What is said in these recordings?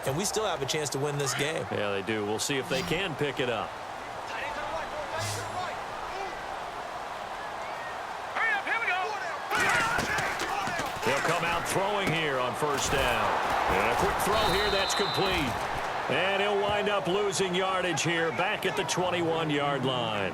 and we still have a chance to win this game. Yeah, they do. We'll see if they can pick it up. They'll come out throwing here on first down. And a quick throw here that's complete. And he'll wind up losing yardage here back at the 21-yard line.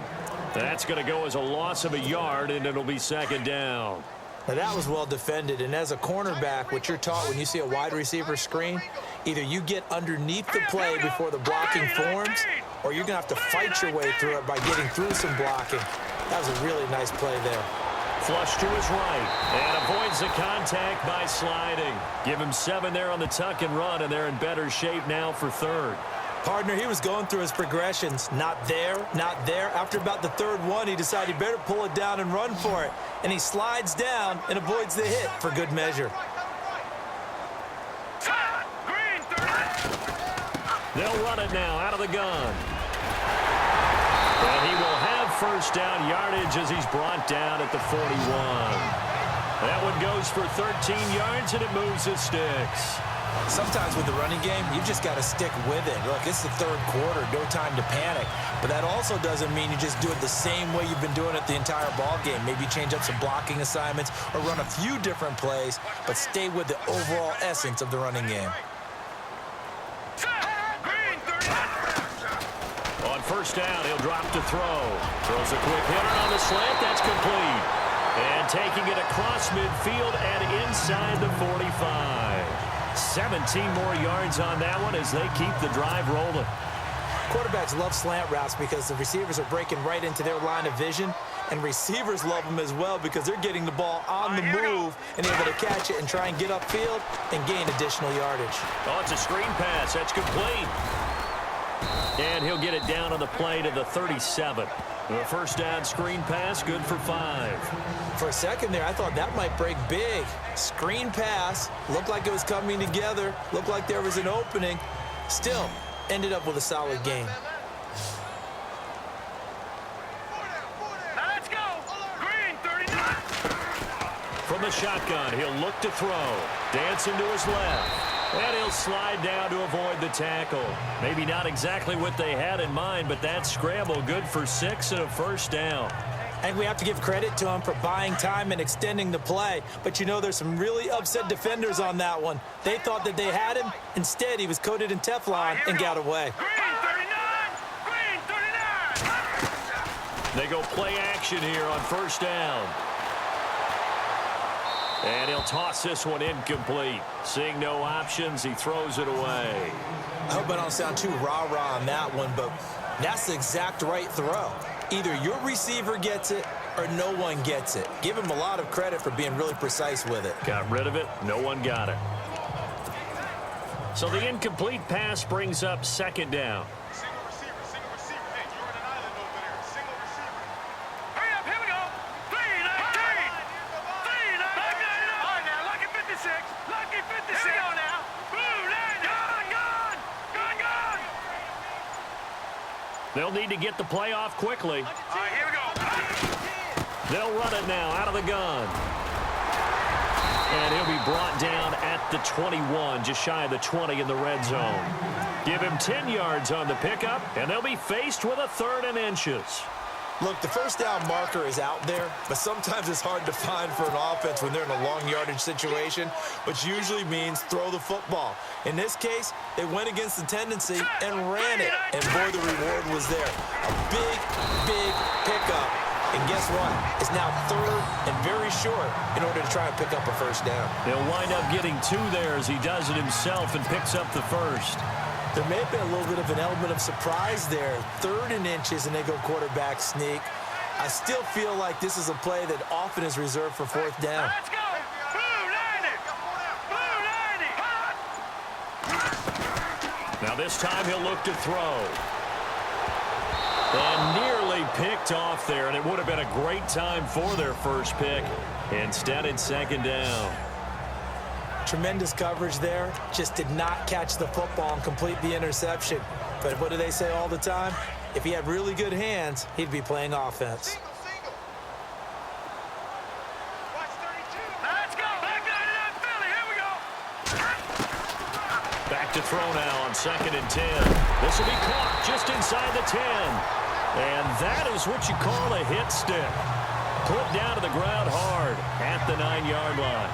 That's going to go as a loss of a yard, and it'll be second down. Now that was well defended, and as a cornerback, what you're taught when you see a wide receiver screen, either you get underneath the play before the blocking forms, or you're going to have to fight your way through it by getting through some blocking. That was a really nice play there. Flush to his right, and avoids the contact by sliding. Give him 7 there on the tuck and run, and they're in better shape now for third. Partner, he was going through his progressions. Not there, not there. After about the third one, he decided he better pull it down and run for it. And he slides down and avoids the hit for good measure. They'll run it now out of the gun. And he will have first down yardage as he's brought down at the 41. That one goes for 13 yards, and it moves the sticks. Sometimes with the running game, you've just got to stick with it. Look, it's the third quarter, no time to panic. But that also doesn't mean you just do it the same way you've been doing it the entire ball game. Maybe change up some blocking assignments or run a few different plays, but stay with the overall essence of the running game. On first down, he'll drop to throw. Throws a quick hitter on the slant. That's complete. And taking it across midfield and inside the 45. 17 more yards on that one as they keep the drive rolling. Quarterbacks love slant routes because the receivers are breaking right into their line of vision, and receivers love them as well because they're getting the ball on the move and able to catch it and try and get upfield and gain additional yardage. Oh, it's a screen pass. That's complete. And he'll get it down on the play to the 37. The first down screen pass, good for 5. For a second there, I thought that might break big. Screen pass, looked like it was coming together, looked like there was an opening. Still, ended up with a solid gain. Let's go! Green 39! From the shotgun, he'll look to throw. Dancing to his left. And he'll slide down to avoid the tackle. Maybe not exactly what they had in mind, but that scramble good for 6 and a first down. And we have to give credit to him for buying time and extending the play. But you know, there's some really upset defenders on that one. They thought that they had him. Instead, he was coated in Teflon and got away. Green 39! Green 39! They go play action here on first down. And he'll toss this one incomplete. Seeing no options, he throws it away. I hope I don't sound too rah-rah on that one, but that's the exact right throw. Either your receiver gets it or no one gets it. Give him a lot of credit for being really precise with it. Got rid of it. No one got it. So the incomplete pass brings up second down. Single receiver. Hey, you're on an island over there. Single receiver. Hurry up, here we go. 3-19. 3-19. All right, now, lucky 56. Lucky 56. Here we go now. Blue 90. Gone. They'll need to get the play off quickly. All right, here we go. They'll run it now out of the gun. And he'll be brought down at the 21, just shy of the 20 in the red zone. Give him 10 yards on the pickup, and they'll be faced with a 3rd and inches. Look, the first down marker is out there, but sometimes it's hard to find for an offense when they're in a long yardage situation, which usually means throw the football. In this case, they went against the tendency and ran it, and boy, the reward was there. A big pickup. And guess what? It's now 3rd and very short in order to try and pick up a first down. He'll wind up getting 2 there as he does it himself and picks up the first. There may have been a little bit of an element of surprise there. 3rd and inches, and they go quarterback sneak. I still feel like this is a play that often is reserved for 4th down. Let's go. Blue 90. Now this time he'll look to throw. And nearly picked off there, and it would have been a great time for their first pick. Instead, it's second down. Tremendous coverage there. Just did not catch the football and complete the interception. But what do they say all the time? If he had really good hands, he'd be playing offense. Watch 32. Let's go. Back 99 Philly. Here we go. Back to throw now on 2nd and 10. This will be caught just inside the 10. And that is what you call a hit stick. Put down to the ground hard at the 9-yard line.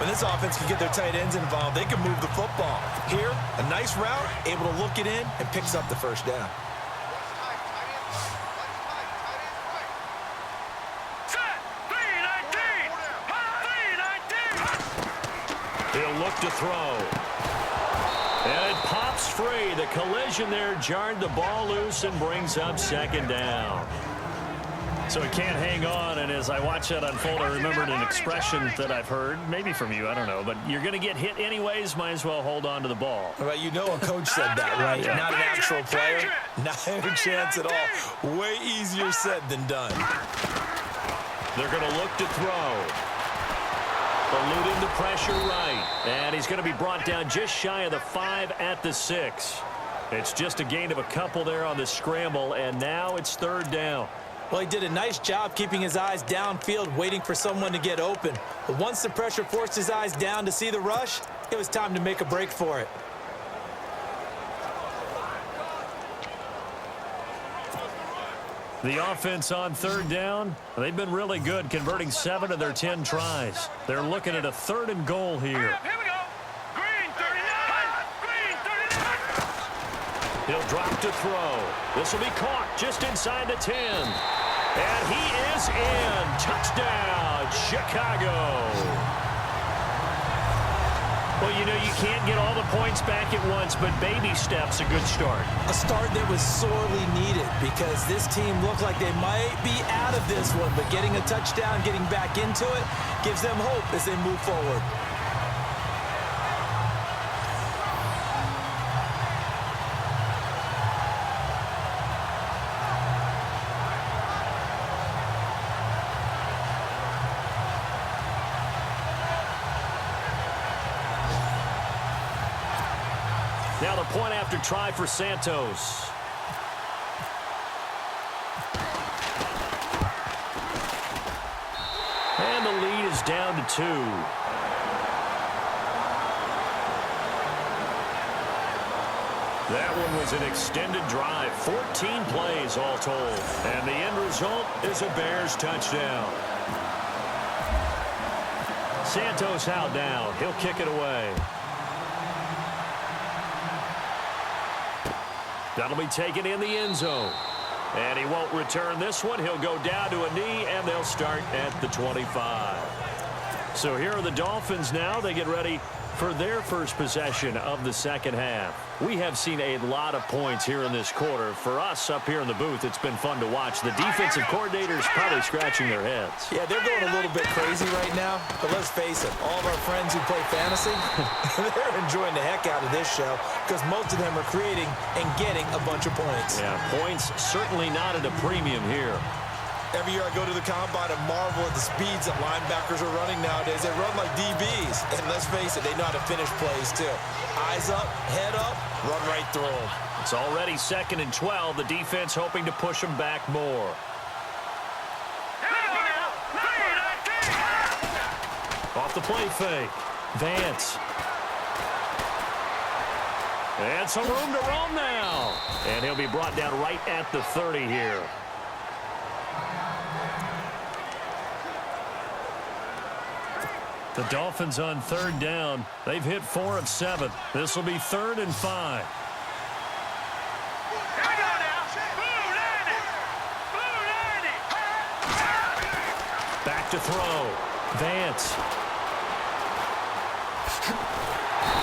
When this offense can get their tight ends involved, they can move the football. Here, a nice route, able to look it in, and picks up the first down. He'll look to throw. And it pops free. The collision there jarred the ball loose and brings up 2nd down. So he can't hang on, and as I watch that unfold, I remembered an expression that I've heard, maybe from you, I don't know, but you're going to get hit anyways, might as well hold on to the ball. Well, you know a coach said that, right? Yeah. Not an actual player. Not a chance at all. Way easier said than done. They're going to look to throw. Eluding the pressure right. And he's going to be brought down just shy of the 5 at the 6. It's just a gain of a couple there on the scramble, and now it's 3rd down. Well, he did a nice job keeping his eyes downfield, waiting for someone to get open. But once the pressure forced his eyes down to see the rush, it was time to make a break for it. The offense on 3rd down, they've been really good, converting 7 of their 10 tries. They're looking at a 3rd and goal here. Here we go. Green 39. Green 39. He'll drop to throw. This will be caught just inside the 10. And he is in. Touchdown, Chicago. Well, you know, you can't get all the points back at once, but baby steps a good start. A start that was sorely needed because this team looked like they might be out of this one, but getting a touchdown, getting back into it, gives them hope as they move forward. Now the point after try for Santos. And the lead is down to 2. That one was an extended drive, 14 plays all told. And the end result is a Bears touchdown. Santos out down. He'll kick it away. That'll be taken in the end zone. And he won't return this one. He'll go down to a knee, and they'll start at the 25. So here are the Dolphins now. They get ready for their first possession of the 2nd half. We have seen a lot of points here in this quarter. For us up here in the booth, it's been fun to watch. The defensive coordinators probably scratching their heads. Yeah, they're going a little bit crazy right now, but let's face it, all of our friends who play fantasy, they're enjoying the heck out of this show because most of them are creating and getting a bunch of points. Yeah, points certainly not at a premium here. Every year I go to the combine and marvel at the speeds that linebackers are running nowadays. They run like DBs. And let's face it, they know how to finish plays too. Eyes up, head up, run right through them. It's already 2nd and 12. The defense hoping to push them back more. Off the play fake. Vance. And some room to roam now. And he'll be brought down right at the 30 here. The Dolphins on 3rd down. They've hit 4 of 7. This will be 3rd and 5. Back to throw. Vance.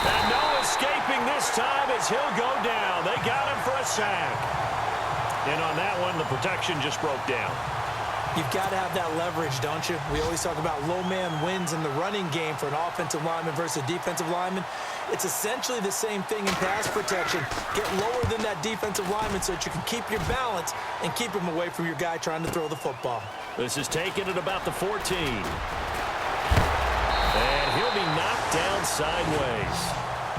And no escaping this time as he'll go down. They got him for a sack. And on that one, the protection just broke down. You've got to have that leverage, don't you? We always talk about low man wins in the running game for an offensive lineman versus a defensive lineman. It's essentially the same thing in pass protection. Get lower than that defensive lineman so that you can keep your balance and keep him away from your guy trying to throw the football. This is taken at about the 14. And he'll be knocked down sideways.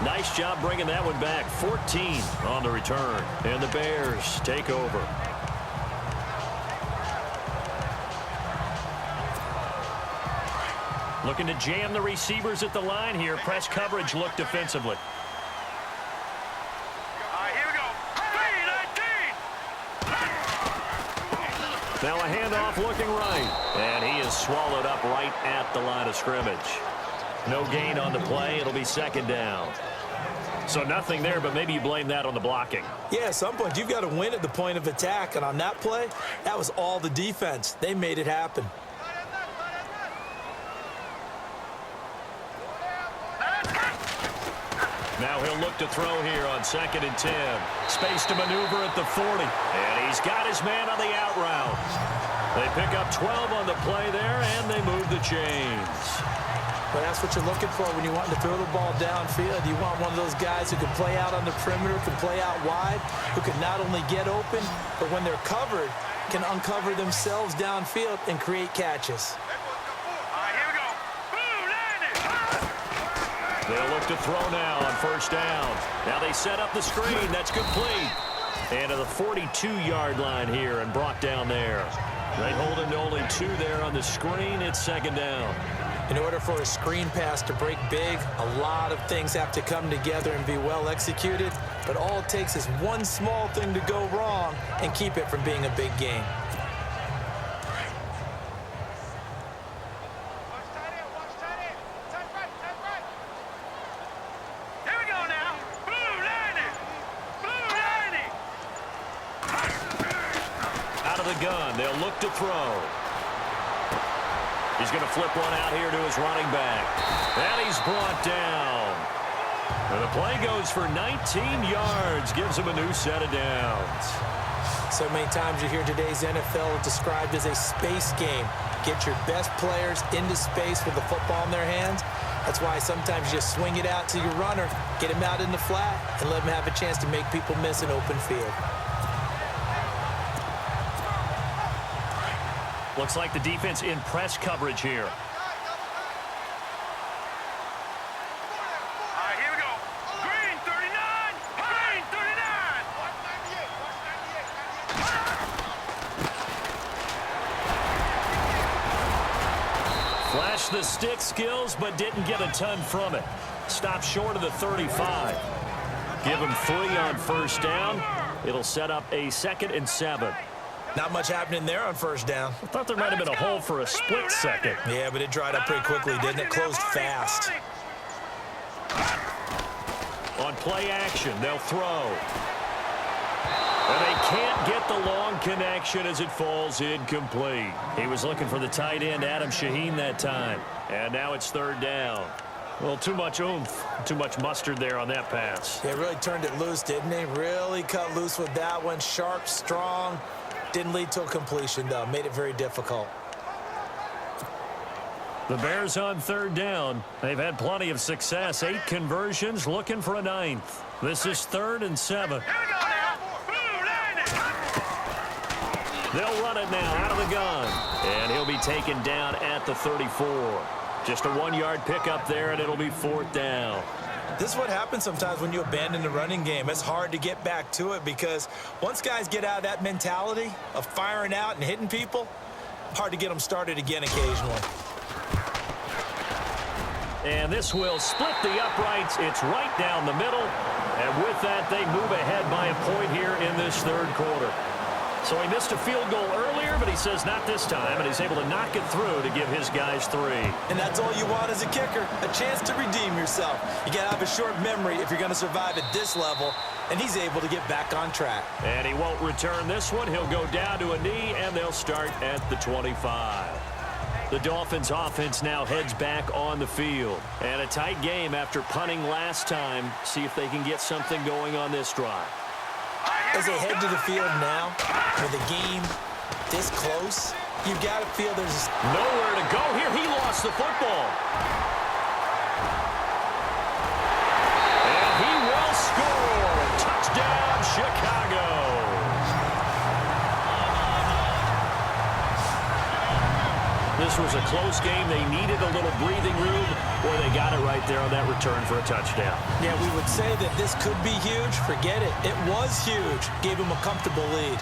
Nice job bringing that one back. 14 on the return. And the Bears take over. Looking to jam the receivers at the line here. Press coverage look defensively. Now a handoff looking right. And he is swallowed up right at the line of scrimmage. No gain on the play. It'll be second down. So nothing there, but maybe you blame that on the blocking. Yeah, at some point, you've got to win at the point of attack. And on that play, that was all the defense. They made it happen. Now he'll look to throw here on 2nd and 10. Space to maneuver at the 40. And he's got his man on the out route. They pick up 12 on the play there, and they move the chains. But that's what you're looking for when you want to throw the ball downfield. You want one of those guys who can play out on the perimeter, can play out wide, who can not only get open, but when they're covered, can uncover themselves downfield and create catches. They'll look to throw now on 1st down. Now they set up the screen. That's complete. And to the 42-yard line here and brought down there. They hold him to only 2 there on the screen. It's 2nd down. In order for a screen pass to break big, a lot of things have to come together and be well executed. But all it takes is one small thing to go wrong and keep it from being a big game. Gun. They'll look to throw. He's going to flip one out here to his running back. And he's brought down. And the play goes for 19 yards. Gives him a new set of downs. So many times you hear today's NFL described as a space game. Get your best players into space with the football in their hands. That's why sometimes you just swing it out to your runner, get him out in the flat, and let him have a chance to make people miss an open field. Looks like the defense in press coverage here. All right, here we go. Green 39. Green 39. Watch 98. Watch 98. Flashed the stick skills, but didn't get a ton from it. Stopped short of the 35. Give him 3 on 1st down. It'll set up a 2nd and 7. Not much happening there on 1st down. I thought there might have been a hole for a split second. Yeah, but it dried up pretty quickly, didn't it? Closed fast. On play action, they'll throw. And they can't get the long connection as it falls incomplete. He was looking for the tight end, Adam Shaheen, that time. And now it's 3rd down. Well, too much oomph, too much mustard there on that pass. Yeah, really turned it loose, didn't he? Really cut loose with that one. Sharp, strong. Didn't lead to a completion, though. Made it very difficult. The Bears on 3rd down. They've had plenty of success. 8 conversions, looking for a 9th. This is 3rd and 7. They'll run it now out of the gun. And he'll be taken down at the 34. Just a 1-yard pickup there, and it'll be 4th down. This is what happens sometimes when you abandon the running game. It's hard to get back to it because once guys get out of that mentality of firing out and hitting people, hard to get them started again occasionally. And this will split the uprights. It's right down the middle. And with that, they move ahead by a point here in this 3rd quarter. So he missed a field goal earlier, but he says not this time, and he's able to knock it through to give his guys 3. And that's all you want as a kicker, a chance to redeem yourself. You got to have a short memory if you're going to survive at this level, and he's able to get back on track. And he won't return this one. He'll go down to a knee, and they'll start at the 25. The Dolphins offense now heads back on the field. And a tight game after punting last time. See if they can get something going on this drive. As they head to the field now, with a game this close, you've got to feel there's nowhere to go here. He lost the football. And he will score. Touchdown, Chicago. This was a close game. They needed a little breathing room, or they got it right there on that return for a touchdown. Yeah, we would say that this could be huge. Forget it. It was huge. Gave him a comfortable lead.